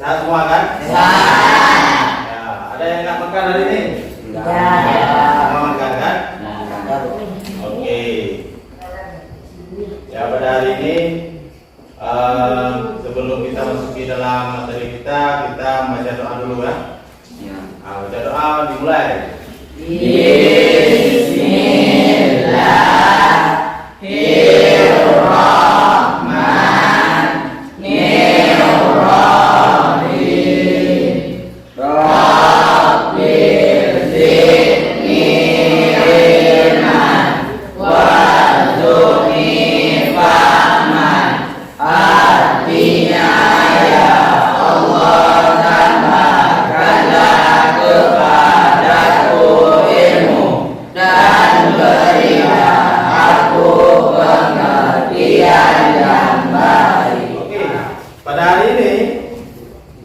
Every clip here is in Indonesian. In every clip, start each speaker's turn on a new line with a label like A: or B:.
A: Sehat semua kan? Sehat. Ya, ada yang nggak makan hari ini? Semua makan kan? Oke. Ya, pada hari ini sebelum kita masuki dalam materi kita baca doa dulu ya. Nah, baca doa dimulai.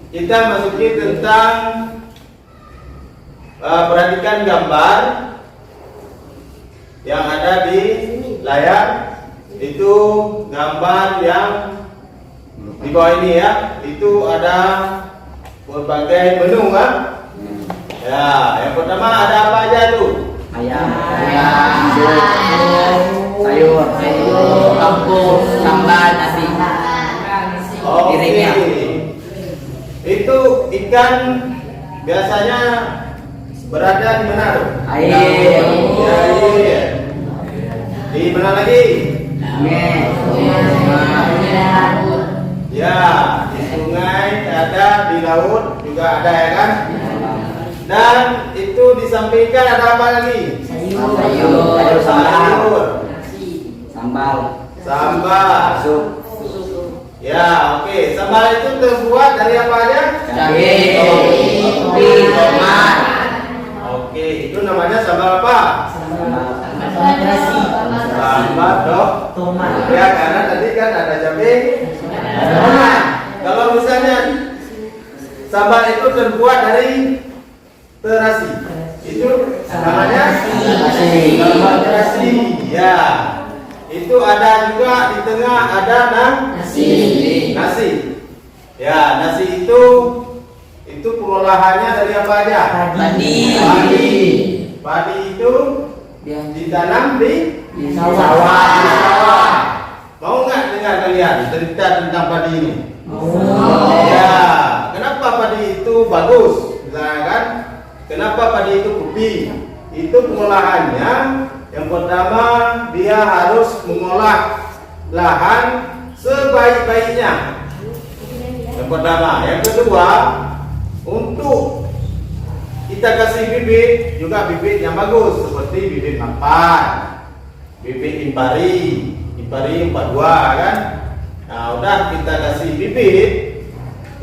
A: Kita masuki tentang perhatikan gambar yang ada di layar. Itu gambar yang di bawah ini ya. Itu ada berbagai menu kan? Ya, yang pertama ada apa aja tuh?
B: Ayam, sayur, kangkung, sambal, nasi. Piringnya.
A: Itu ikan biasanya berada di mana tuh?
B: Air.
A: Di mana lagi? Ya, di sungai ada, di laut juga ada ya kan? Dan itu di samping ikan ada apa lagi?
B: Sayur, sambal, sup.
A: Ya, oke. Sambal itu terbuat dari apa aja?
B: Jahe, tomat.
A: Oke, itu namanya sambal apa? Sambal tomat. Ya, karena tadi kan ada jahe, tomat. Kalau misalnya sambal itu terbuat dari terasi, itu namanya sambal terasi. Ya. Itu ada juga di tengah ada nasi. Ya, nasi itu pengolahannya dari apa aja? Padi itu ditanam di sawah. Mau nggak dengar kalian cerita tentang padi ini? Ya, kenapa padi itu bagus? Misalnya kan, kenapa padi itu kopi? Itu pengolahannya. Yang pertama, dia harus mengolah lahan sebaik-baiknya. Yang pertama, yang kedua, untuk kita kasih bibit juga bibit yang bagus seperti bibit mapan, bibit impari 42 kan. Nah, udah kita kasih bibit,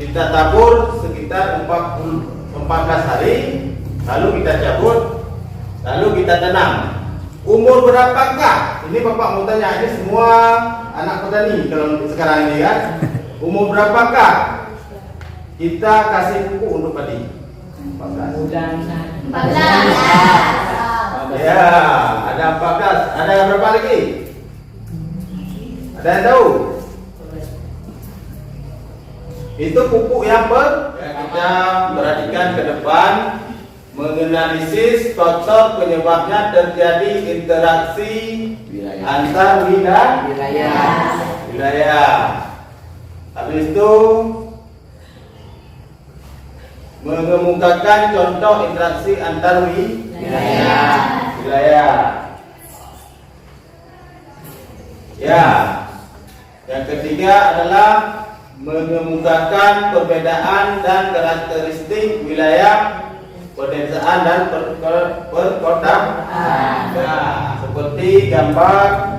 A: kita tabur sekitar 14 hari, lalu kita cabut, lalu kita tanam. Umur berapakah? Ini Bapak mau tanya, ini semua anak petani kalau sekarang ini kan. Umur berapakah kita kasih pupuk untuk padi? 14. Ya, ada 14. Ada yang berapa lagi? Ada yang tahu? Itu pupuk yang kita perhatikan ke depan. Menganalisis faktor penyebabnya terjadi interaksi antar wilayah. Habis itu mengemukakan contoh interaksi antar wilayah. Ya, yang ketiga adalah mengemukakan perbedaan dan karakteristik wilayah, pedesaan dan perkotaan. Nah, seperti gambar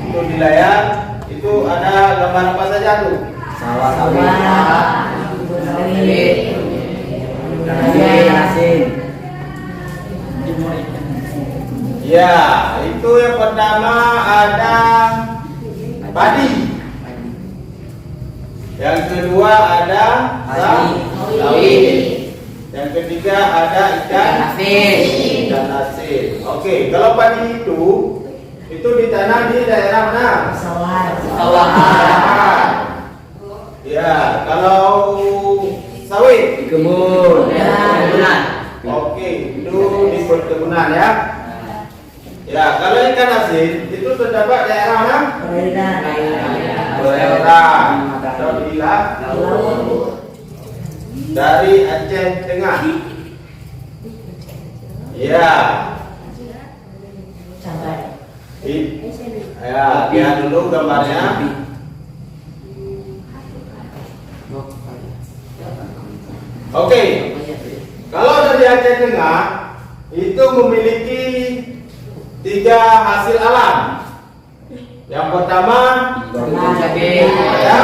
A: Itu di layar itu ada gambar apa saja tuh?
B: Sawah, sawit, asin.
A: Ya, itu yang pertama ada padi. Yang kedua ada sawit. Yang ketiga ada ikan asin. Oke, kalau padi itu ditanam di daerah mana?
B: Sawah.
A: Ya, kalau sawit
B: Di kebun.
A: oke, itu di perkebunan ya. Ya, kalau ikan asin itu terdapat daerah mana? Perairan. Atau di dari Aceh Tengah. Ya. Ya, lihat dulu gambarnya. Oke. Kalau dari Aceh Tengah itu memiliki 3 hasil alam. Yang pertama ada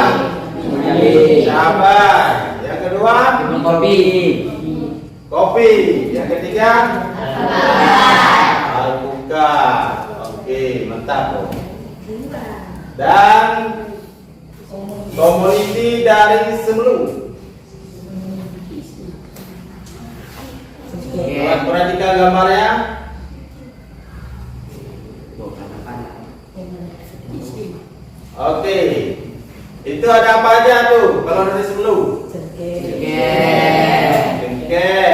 A: cabai. Yang kedua kopi. Yang ketiga alpukat. Oke, mantap. Dan komoditi dari semelu. Perhatikan gambarnya. Oke. Itu ada apa aja tuh kalau dari semelu? Cengkeh.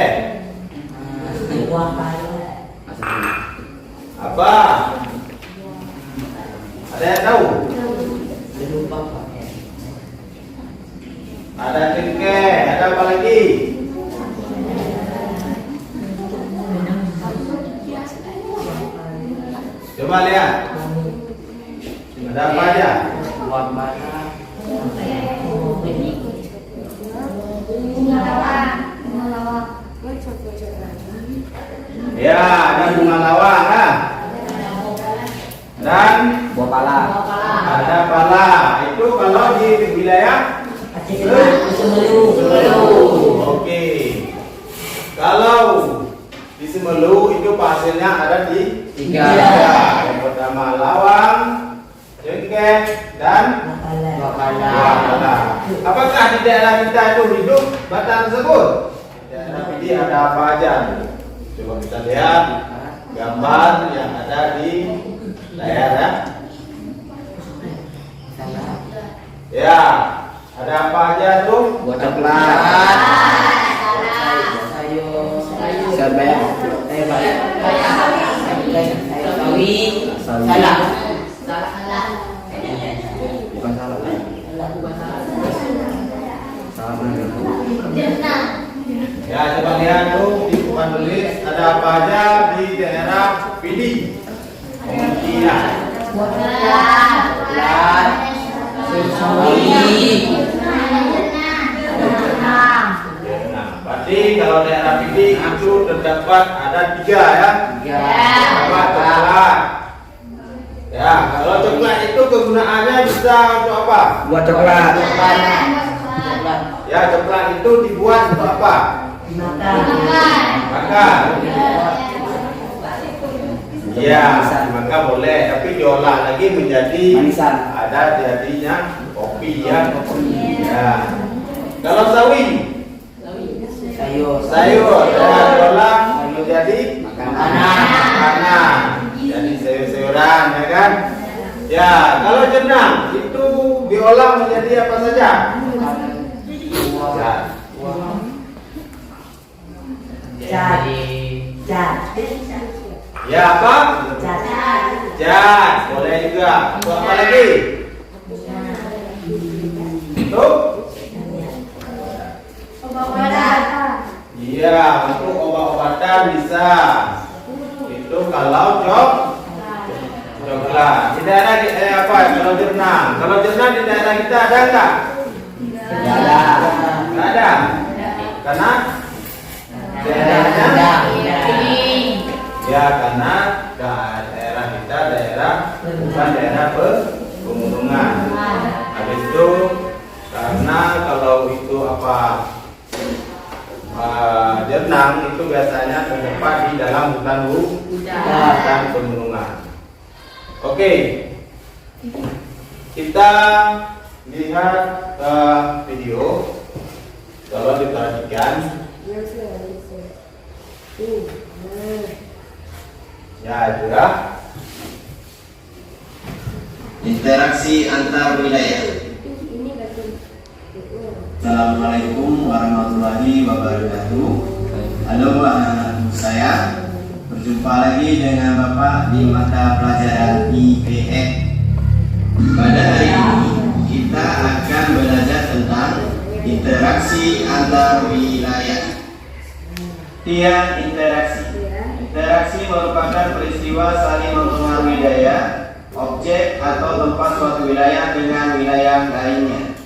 A: Apa? Ada yang tahu? Ada cengkeh, ada apa lagi? Coba lihat. Ada apa aja? Ya, ada bunga lawang, dan
B: buah pala.
A: ada pala. Itu kalau di wilayah Semelu. Oke. Kalau di Semelu itu hasilnya ada di 3. Yang pertama lawang, cengkeh, dan buah pala. Apakah di daerah kita itu hidup batang tersebut? Di daerah ada apa aja? Coba kita lihat gambar yang ada di layar ya. Ya, ada apa aja tuh?
B: Buah coklat. Sayur. Bukan salah.
A: Ya, coba lihat tuh di papan tulis ada apa aja di daerah Pidi. Komodinya. Berarti kalau daerah Pidi itu terdapat ada 3 ya. Apa coklat? Ya, kalau coklat itu kegunaannya bisa untuk apa?
B: Buah coklat.
A: Ya, coklat itu dibuat untuk apa? Makan. Ya, maka boleh, tapi diolah lagi menjadi
B: Manisan.
A: ada jadinya kopi ya. Ya. Kalau sawi, sayur, ya, diolah menjadi makanan. Jadi sayur-sayuran, ya kan? Ya, kalau jenang itu diolah menjadi apa saja? Ya, apa? Cat, boleh juga. Untuk apa lagi? Untuk? Iya, untuk obat-obatan bisa. Itu kalau coklat. Di daerah apa? Kalau jernang. Kalau jernang di daerah kita ada nggak? Nggak ada. Karena daerahnya ya, karena daerah kita daerah bukan daerah pegunungan. Habis itu karena kalau itu renang itu biasanya terdapat di dalam hutan pegunungan. Oke, kita lihat video. Coba diperhatikan. Ya, sudah.
C: Interaksi antar wilayah. Assalamualaikum warahmatullahi wabarakatuh. Halo anak-anak saya, berjumpa lagi dengan Bapak di mata pelajaran IPS. Pada hari ini kita akan belajar tentang interaksi antar wilayah. Tiang interaksi. Interaksi merupakan peristiwa saling mempengaruhi daya, objek atau tempat suatu wilayah dengan wilayah lainnya.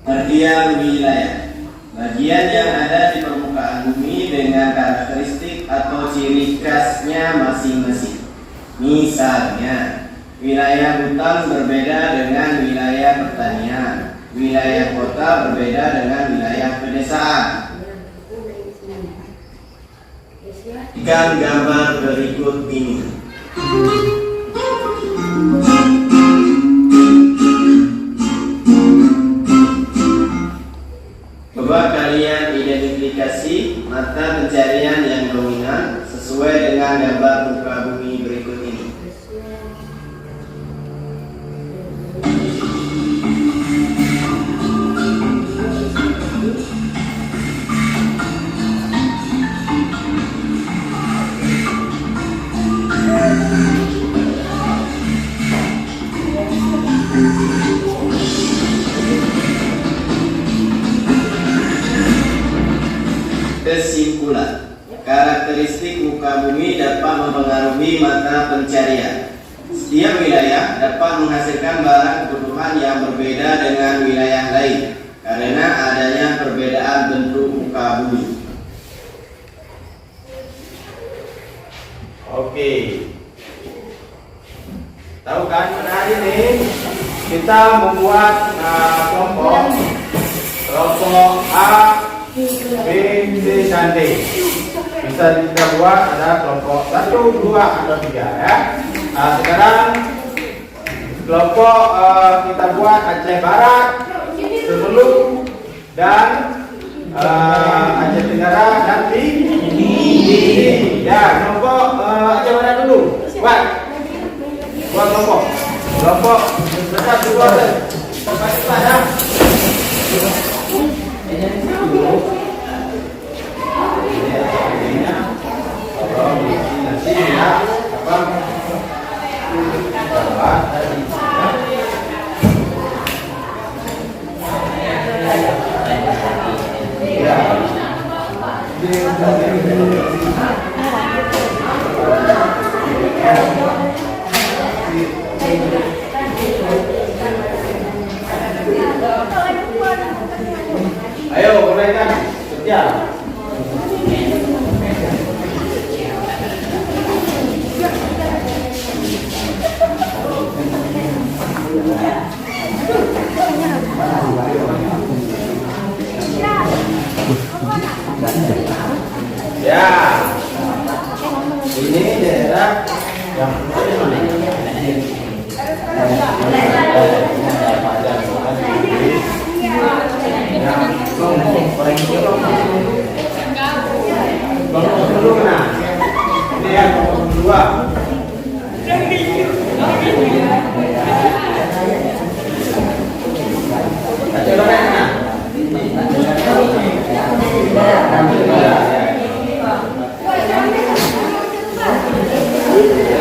C: Artian wilayah, bagian yang ada di permukaan bumi dengan karakteristik atau ciri khasnya masing-masing. Misalnya, wilayah hutan berbeda dengan wilayah pertanian, wilayah kota berbeda dengan wilayah pedesaan. Ikan gambar berikut ini. Coba kalian identifikasi mata pencarian yang dominan sesuai dengan gambar muka bumi berikut ini. Kesimpulan, karakteristik muka bumi dapat mempengaruhi mata pencarian. Setiap wilayah dapat menghasilkan barang kebutuhan yang berbeda dengan wilayah lain karena adanya perbedaan bentuk muka bumi.
A: Oke. Tahu kan, pada hari ini kita membuat kelompok A, B, C, dan D. Bisa kita buat ada kelompok 1, 2, atau 3 ya. Sekarang kelompok kita buat Aceh Barat, Sebelum, dan Aceh Tenggara dan Tinggi. Ya, kelompok Aceh Barat dulu. Buat kelompok. Kelompok besar dua cepat ya. Ayo mulaikan kerja. Ya, ini daerah yang dulu kena. Ini yang kedua.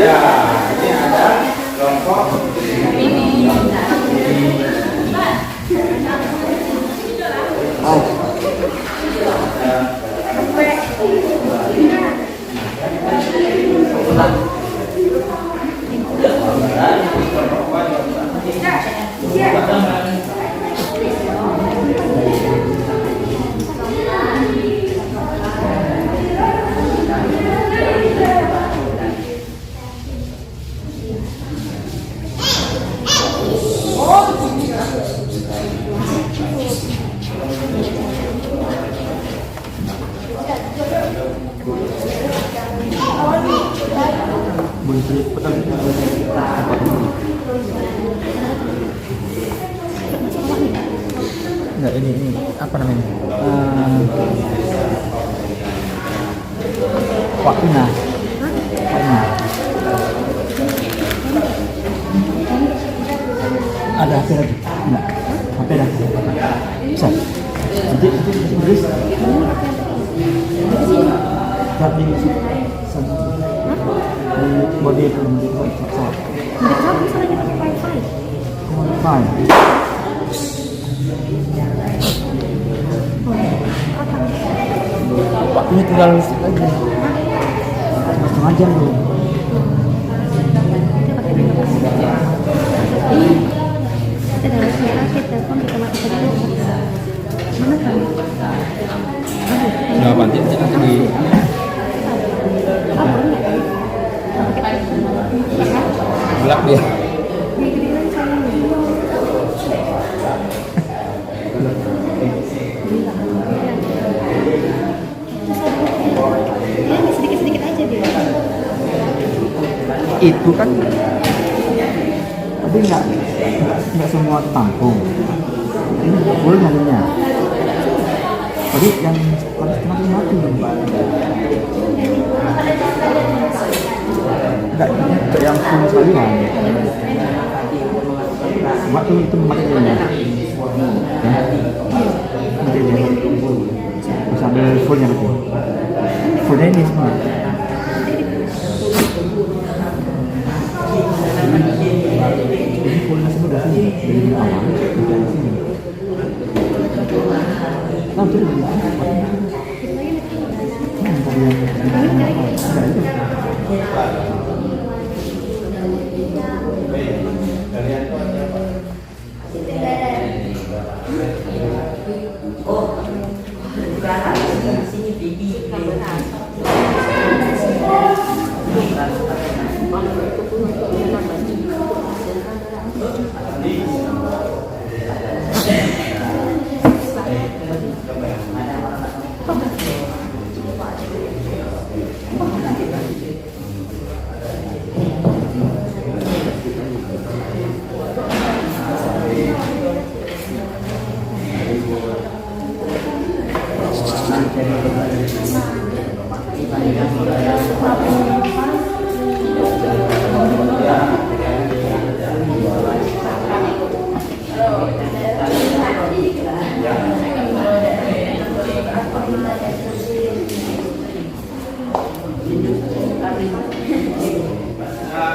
A: Ya, ini ada kelompok
D: betul. Enggak, ini apa namanya? Waktunya. Ada HP lagi? Enggak. HP dah. Bisa. Nanti tulis. Tapi body itu pesawat.
E: Bisa lagi pakai wifi.
D: Wifi. Waktunya tinggal sedikit lagi. Setengah jam dulu.
E: Kita harus kita telepon kita mati dulu. Mana kan?
D: Nggak apa nanti di gelap dia.
E: Sedikit-sedikit aja dia.
D: Itu kan tapi nggak semua tampung. Ini full nyalinya. Tadi yang setengah mati. Enggak yang full sekalian. Waktu itu mati dia. Ya. Mati dia. Sambil fullnya nanti. Fullnya ini semua. Ini fullnya semua dari sini, dari awal dari sini. Nah, itu dari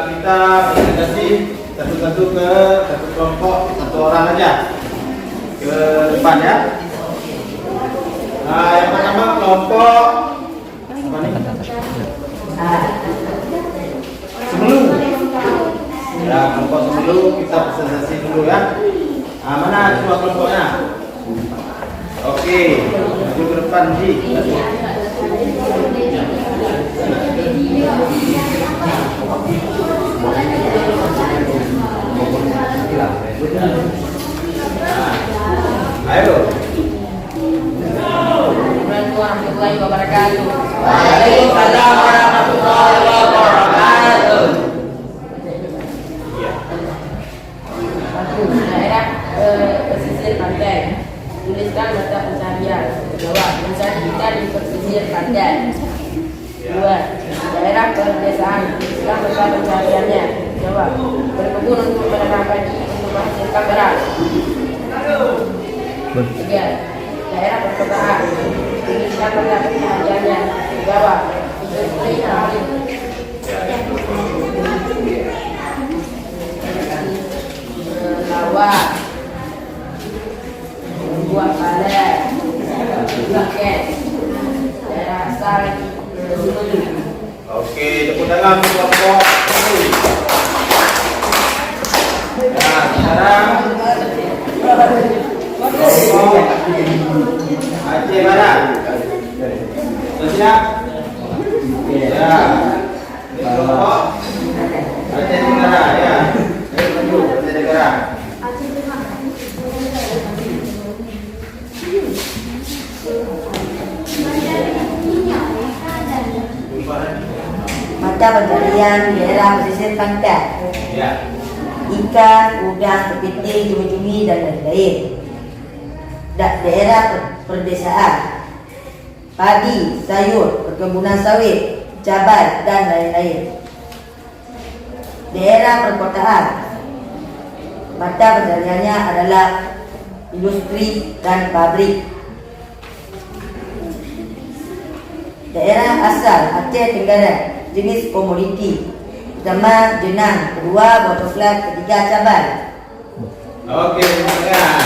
A: kita presentasi satu-satu ke satu kelompok, satu orang aja ke depan ya. Nah, yang pertama kelompok apa nih? Semelu. Ya, kelompok semelu kita presentasi dulu ya. Nah, mana semua kelompoknya? Oke, maju ke depan Ji. Ayo.
F: Assalamualaikum warahmatullahi wabarakatuh. Waalaikumsalam warahmatullahi wabarakatuh. Daerah pesisir pantai. Tuliskan mata pencarian. Jawab, mencari ikan di pesisir pantai. 2. Daerah pedesaan. Tuliskan mata pencariannya. Jawab, berkebun untuk menanam padi untuk menghasilkan beras. 3. Daerah perkotaan. Tuliskan mata pencariannya. Jawab, industri sawit. 4. Lawak, buah palet, buket, daerah asal.
A: Oke, tepuk tangan kelompok.
G: sekalian daerah pesisir pantai,
A: Ya.
G: ikan, udang, kepiting, cumi-cumi dan lain-lain. Daerah perdesaan, padi, sayur, perkebunan sawit, cabai dan lain-lain. Daerah perkotaan, mata pencariannya adalah industri dan pabrik. Daerah asal Aceh Tenggara, jenis komoditi, pertama jenang, kedua botoflat, ketiga cabai.
A: Oke, terima kasih.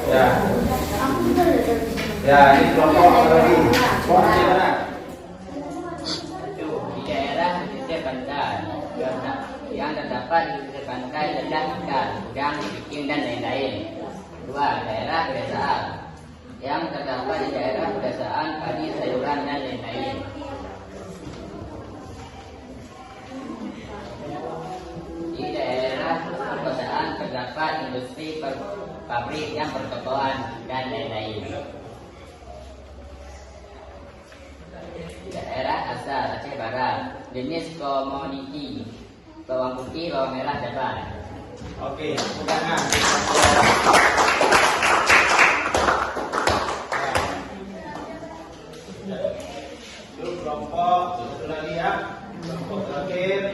A: Ya. Ya, ini kelompok lagi. Kelompok di mana?
B: Di daerah pesisir pantai yang terdapat di pesisir pantai terdapat ikan, udang, kepiting dan lain-lain. Kedua, daerah pedesaan yang terdapat di daerah pedesaan padi, sayuran dan lain-lain. Di daerah perkotaan terdapat industri, pabrik yang pertokoan dan lain-lain. Daerah asal Aceh Barat, jenis komoditi, bawang putih, bawang merah, cabai.
A: Oke, undangan. Itu kelompok satu lagi ya. Kelompok terakhir.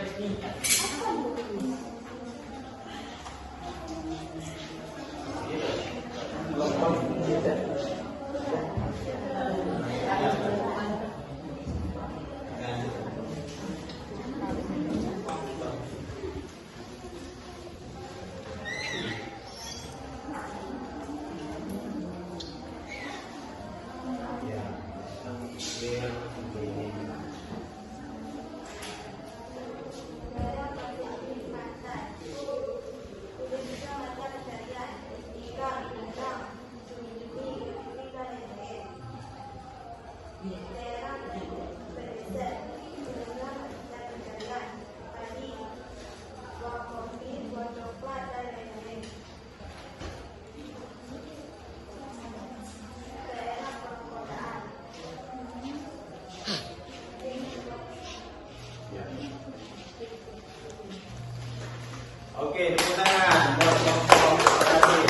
A: Oke, undangan buat kelompok terakhir.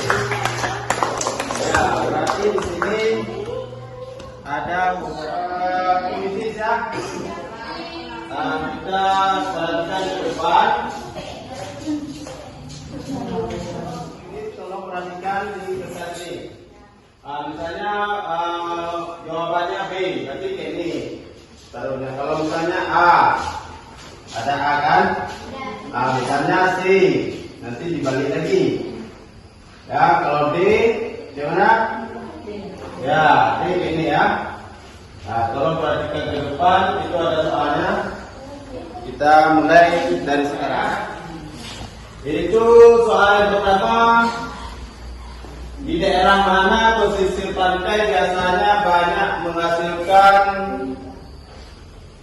A: Ya, berarti di sini ada beberapa kuis ya. Kita perhatikan ke depan. Ini tolong perhatikan di kertas ini. Misalnya jawabannya B, berarti kayak ini. Taruhnya kalau misalnya A, ada A kan? Misalnya C, nanti dibalik lagi. Ya, kalau D, gimana? Ya, D ini ya. Nah, tolong perhatikan ke depan, itu ada soalnya. Kita mulai dari sekarang. Itu soal yang pertama. Di daerah mana pesisir pantai biasanya banyak menghasilkan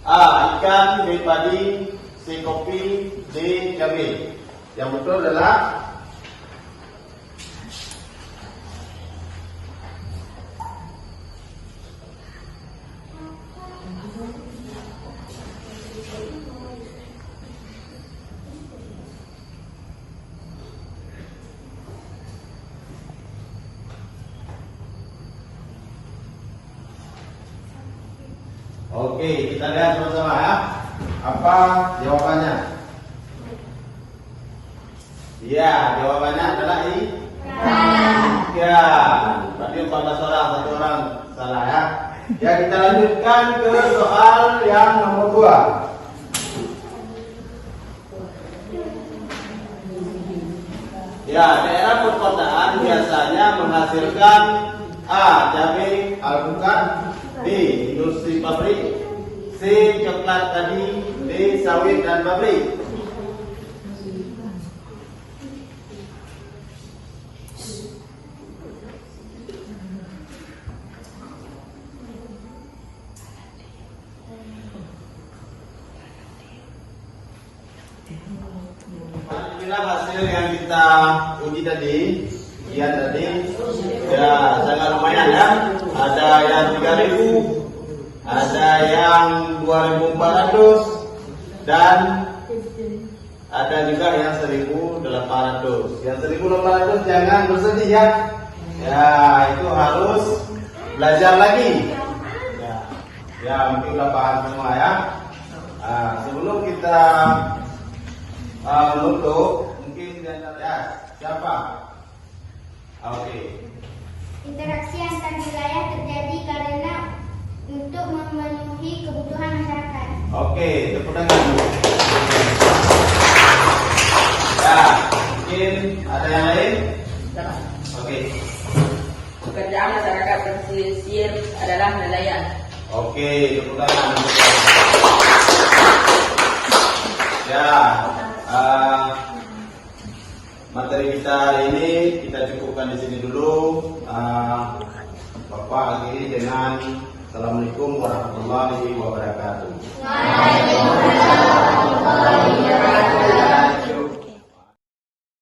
A: A. Ikan, B. Padi, C. Kopi, D. Cabai. Yang betul adalah Oke, kita lihat sama-sama ya. Apa jawabannya? Iya, jawabannya adalah I. Ya, berarti 14 orang, satu orang salah ya. Ya, kita lanjutkan ke soal yang nomor 2. Ya, daerah perkotaan biasanya menghasilkan A. Cabai, alpukat, B. Industri pabrik, C. Coklat tadi, D. Sawit dan pabrik. Inilah hasil yang kita uji tadi, ujian tadi. Ya, sangat lumayan ya. Ada yang 3.000, ada yang 2.400, dan ada juga yang 1.800. Yang 1.800 jangan bersedih ya. Ya, itu harus belajar lagi. Ya, mungkin udah paham semua ya. Sebelum kita menutup, mungkin ya siapa? Oke.
H: Interaksi antar wilayah terjadi karena untuk memenuhi kebutuhan masyarakat.
A: Oke, tepuk tangan. Ya, mungkin ada yang lain? Oke.
F: Pekerjaan masyarakat pesisir adalah nelayan.
A: Oke, tepuk tangan. Ya, materi kita hari ini kita cukupkan di sini dulu. Bapak akhiri dengan Assalamualaikum warahmatullahi wabarakatuh.
H: Waalaikumsalam.